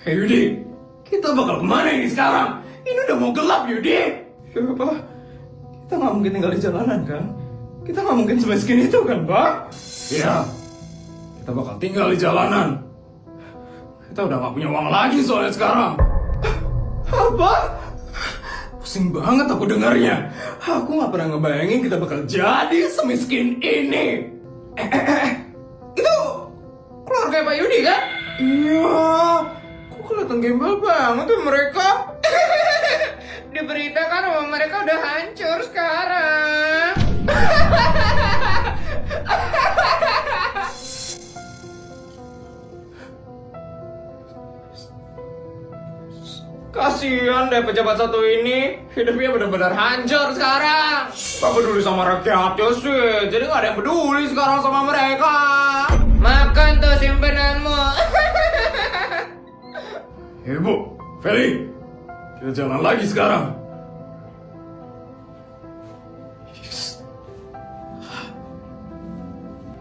Hei Yudi, kita bakal kemana ini sekarang? Ini udah mau gelap Yudi. Ya Pak, kita nggak mungkin tinggal di jalanan kan? Kita nggak mungkin semiskin itu kan Pak? Iya, kita bakal tinggal di jalanan. Kita udah nggak punya uang lagi soalnya sekarang. Apa? Pusing banget aku dengarnya. Aku nggak pernah ngebayangin kita bakal jadi semiskin ini. Itu keluarga Pak Yudi kan? Iya. Kok kelihatan gembel banget tuh mereka? Di berita kan rumah mereka udah hancur sekarang. Kasihan deh pejabat satu ini, hidupnya benar-benar hancur sekarang. Gak peduli sama rakyatnya sih, jadi gak ada yang peduli sekarang sama mereka. Makan tuh simpenanmu. Ibu, Feli, kita jalan lagi sekarang.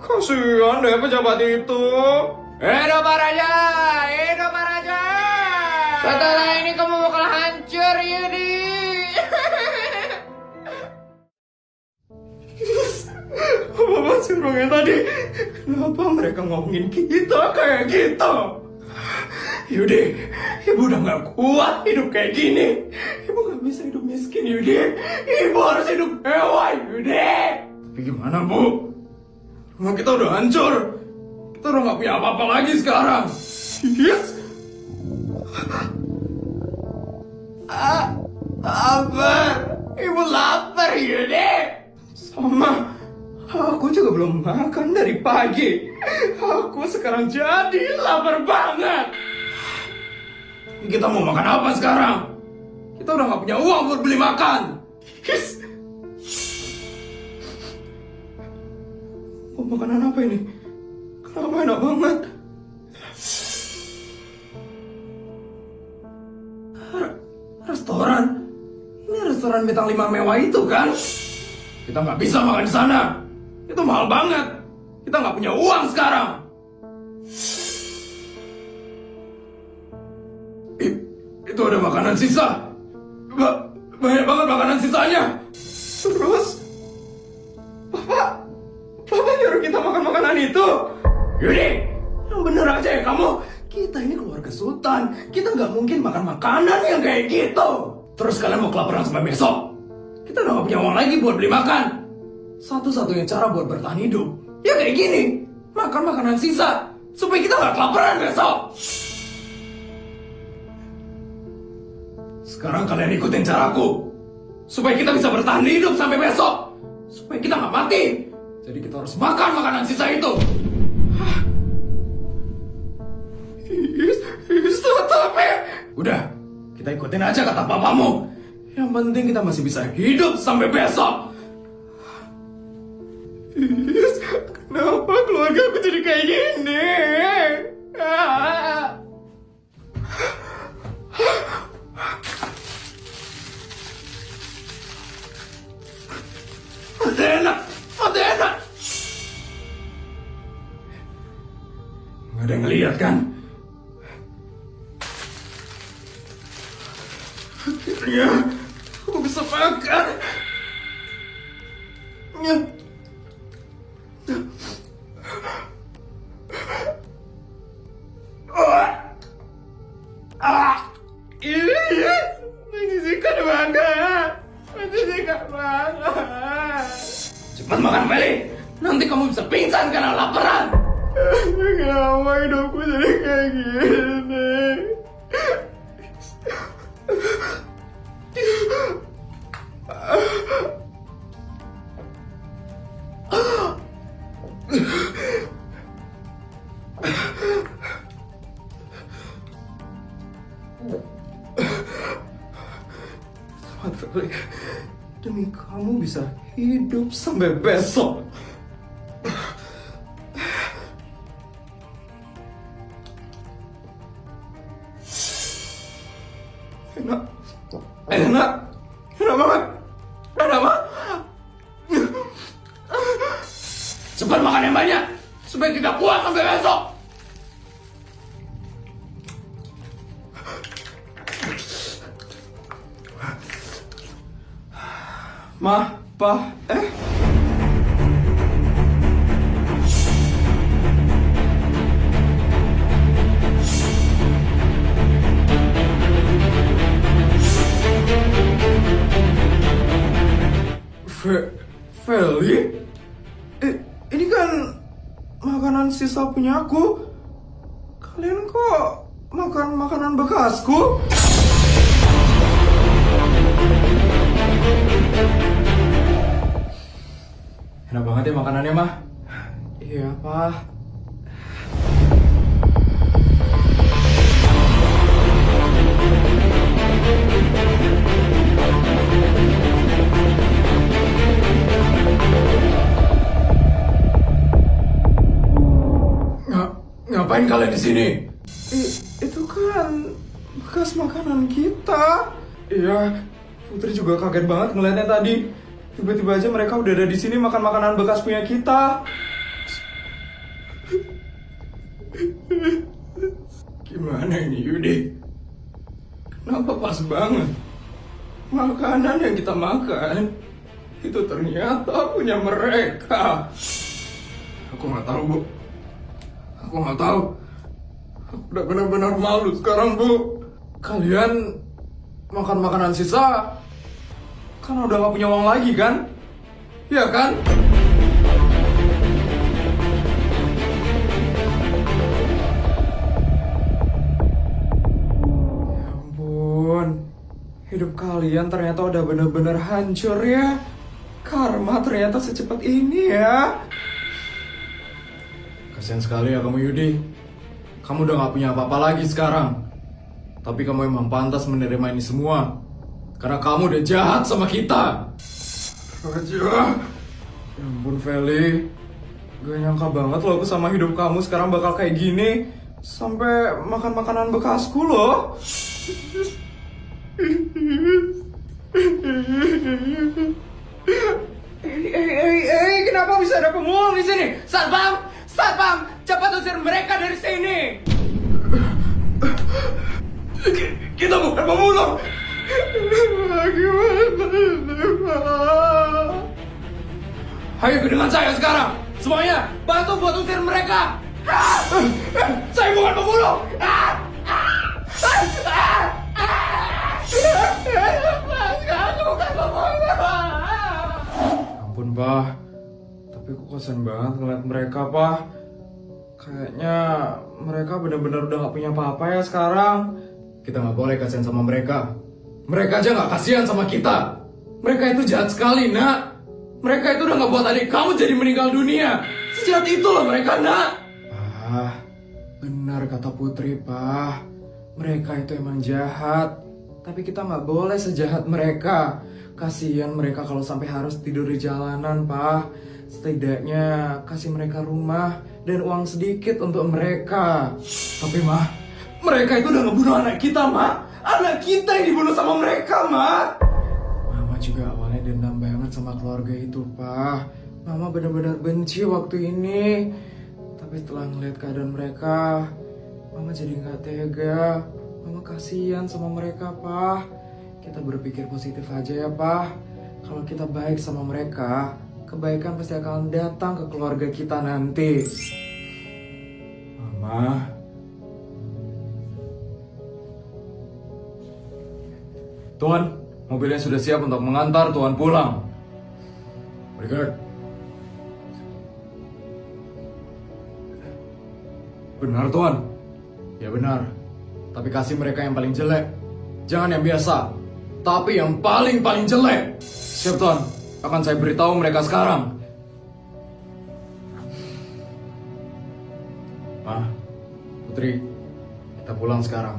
Kasihan deh pejabat itu. Hidup Pak Raja, hidup Pak Raja. Setelah ini kamu bakal hancur, Yudi. Apa sih orangnya tadi? Kenapa mereka ngomongin kita kayak gitu? Yudi, ibu udah gak kuat hidup kayak gini. Ibu gak bisa hidup miskin, Yudi. Ibu harus hidup mewah, Yudi. Tapi gimana, Bu? Rumah kita udah hancur. Kita udah gak punya apa-apa lagi sekarang. Yes. Apa? Ibu lapar, Yudi? Sama. Aku juga belum makan dari pagi. Aku sekarang jadi lapar banget. Kita mau makan apa sekarang? Kita udah gak punya uang buat beli makan. Yes. Oh, makanan apa ini? Kenapa enak banget? Restoran? Ini restoran bintang 5 mewah itu kan? Kita nggak bisa makan di sana. Itu mahal banget. Kita nggak punya uang sekarang. Itu ada makanan sisa. Banyak banget makanan sisanya. Terus, Bapak nyuruh kita makan makanan itu. Yudi, yang bener aja ya kamu. Kita ini keluarga sultan. Kita nggak mungkin makan makanan yang kayak gitu. Terus kalian mau kelaparan sampai besok? Kita udah gak punya uang lagi buat beli makan. Satu-satunya cara buat bertahan hidup, ya kayak gini. Makan makanan sisa, supaya kita gak kelaparan besok. Sekarang kalian ikutin caraku, supaya kita bisa bertahan hidup sampai besok. Supaya kita gak mati. Jadi kita harus makan makanan sisa itu. Tapi udah, kita ikutin aja kata papamu. Yang penting kita masih bisa hidup sampai besok. Kenapa keluarga aku jadi kayak gini? Adena. Nggak ada yang ngeliat kan? Akhirnya aku bisa makan. Iya, menjijikan banget. Cepat makan, Feli. Nanti kamu bisa pingsan karena laparan. Kenapa hidupku jadi kayak gini? Selamat, Feli. Demi kamu bisa hidup sampai besok. Enak banget. Cepat makan yang banyak supaya kita kuat sampai besok. Ma, Pa, Feli? Ini kan makanan sisa punya aku. Kalian kok makan makanan bekasku? Enak banget ya makanannya, Mah. Iya, Pak. Ngapain kalian di sini? Itu kan bekas makanan kita. Iya, Putri juga kaget banget ngeliatnya tadi. Tiba-tiba aja mereka udah ada di sini makan makanan bekas punya kita. Gimana ini, Yudi? Kenapa pas banget? Makanan yang kita makan itu ternyata punya mereka. Aku nggak tahu, Bu. Aku nggak tahu. Aku udah benar-benar malu sekarang, Bu. Kalian makan makanan sisa karena udah gak punya uang lagi, kan? Iya kan? Ya ampun. Hidup kalian ternyata udah benar-benar hancur ya. Karma ternyata secepat ini ya. Kasian sekali ya kamu, Yudi. Kamu udah gak punya apa-apa lagi sekarang. Tapi kamu emang pantas menerima ini semua. Karena kamu udah jahat sama kita. Raja. Ya ampun, Feli. Gak nyangka banget loh aku sama hidup kamu sekarang bakal kayak gini. Sampai makan makanan bekasku loh. Kenapa bisa ada pemulung di sini? Satpam! Satpam! Cepat usir mereka dari sini! Kita bukan pemulung! Ayo dengan saya sekarang! Semuanya, bantu buat usir mereka! Saya bukan pemulung! Ampun, Pak. Tapi aku kasian banget ngeliat mereka, Pak. Kayaknya mereka benar-benar udah gak punya apa-apa ya sekarang. Kita gak boleh kasihan sama mereka. Mereka aja gak kasihan sama kita. Mereka itu jahat sekali, Nak. Mereka itu udah gak buat adik kamu jadi meninggal dunia. Sejahat itu loh mereka, Nak. Benar kata Putri, Pak. Mereka itu emang jahat. Tapi kita gak boleh sejahat mereka. Kasihan mereka kalau sampai harus tidur di jalanan, Pak. Setidaknya kasih mereka rumah dan uang sedikit untuk mereka. Tapi, Mah, mereka itu udah ngebunuh anak kita, Mah. Anak kita yang dibunuh sama mereka, Mah. Mama juga awalnya dendam banget sama keluarga itu, Pak. Mama benar-benar benci waktu ini. Tapi setelah ngeliat keadaan mereka, Mama jadi gak tega. Mama kasihan sama mereka, Pak. Kita berpikir positif aja ya, Pak. Kalau kita baik sama mereka, kebaikan pasti akan datang ke keluarga kita nanti. Mama. Tuan, mobilnya sudah siap untuk mengantar Tuan pulang. Bodyguard. Benar, Tuan. Ya benar. Tapi kasih mereka yang paling jelek. Jangan yang biasa, tapi yang paling jelek. Siap, Tuan. Akan saya beritahu mereka sekarang. Ma, Putri, kita pulang sekarang.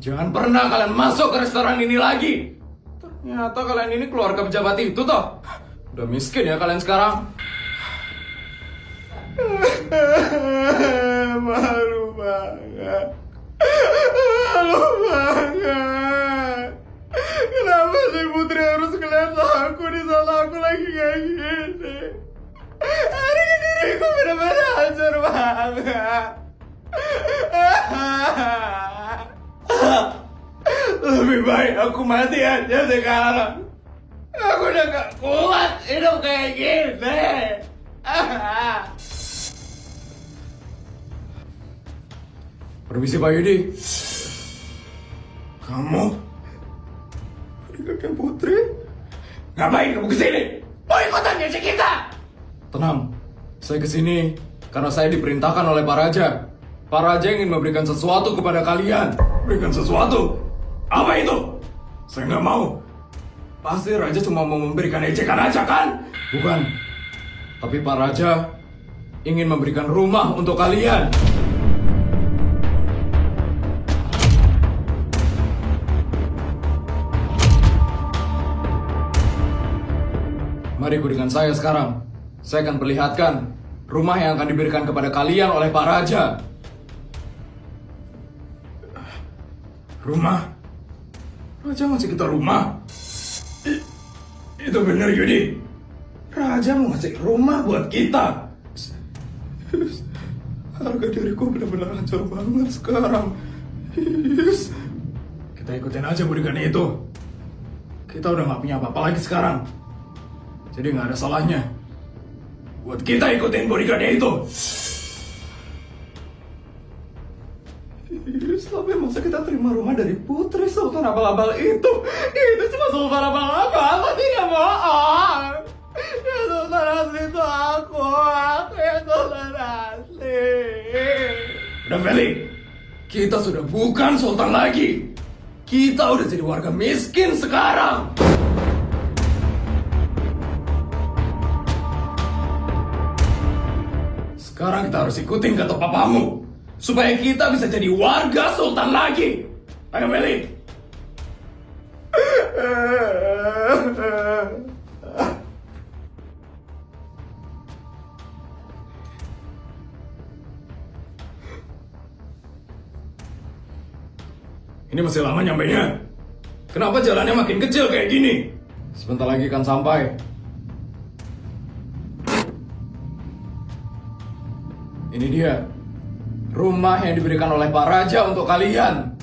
Jangan pernah kalian masuk ke restoran ini lagi. Ternyata kalian ini keluarga pejabat itu toh. Udah miskin ya kalian sekarang. Malu banget. Malu banget. Kenapa sih Putri harus ngeliat aku di saat aku lagi kayak gini? Hari ini diriku benar-benar hancur banget. Lebih baik aku mati aja sekarang. Aku udah gak kuat hidup kayak gini. Permisi Pak Yudi. Kamu? Adik Putri? Ngapain kamu kesini? Mau ikutan ngecek kita? Tenang, saya kesini karena saya diperintahkan oleh Pak Raja. Pak Raja ingin memberikan sesuatu kepada kalian. Berikan sesuatu? Apa itu? Saya nggak mau. Pasti Raja cuma mau memberikan ejekan aja kan? Bukan. Tapi Pak Raja ingin memberikan rumah untuk kalian. Mari ikut dengan saya sekarang. Saya akan perlihatkan rumah yang akan diberikan kepada kalian oleh Pak Raja. Rumah? Raja ngasih kita rumah? Itu benar Yudi. Raja mau ngasih rumah buat kita. Harga diriku benar-benar hancur banget sekarang. Kita ikutin aja bodyguard itu. Kita udah gak punya apa-apa lagi sekarang. Jadi gak ada salahnya buat kita ikutin bodyguard itu. Tapi masa kita terima rumah dari Putri Sultan Abal-Abal itu? Itu cuma Sultan Abal-Abal, aku tidak bohong. Ya Sultan asli itu aku ya Sultan asli. Udah Feli, kita sudah bukan Sultan lagi. Kita udah jadi warga miskin sekarang. Sekarang kita harus ikutin kata papamu supaya kita bisa jadi warga Sultan lagi. Ayo Meli. Ini masih lama nyampainya. Kenapa jalannya makin kecil kayak gini? Sebentar lagi kan sampai. Ini dia rumah yang diberikan oleh Pak Raja untuk kalian.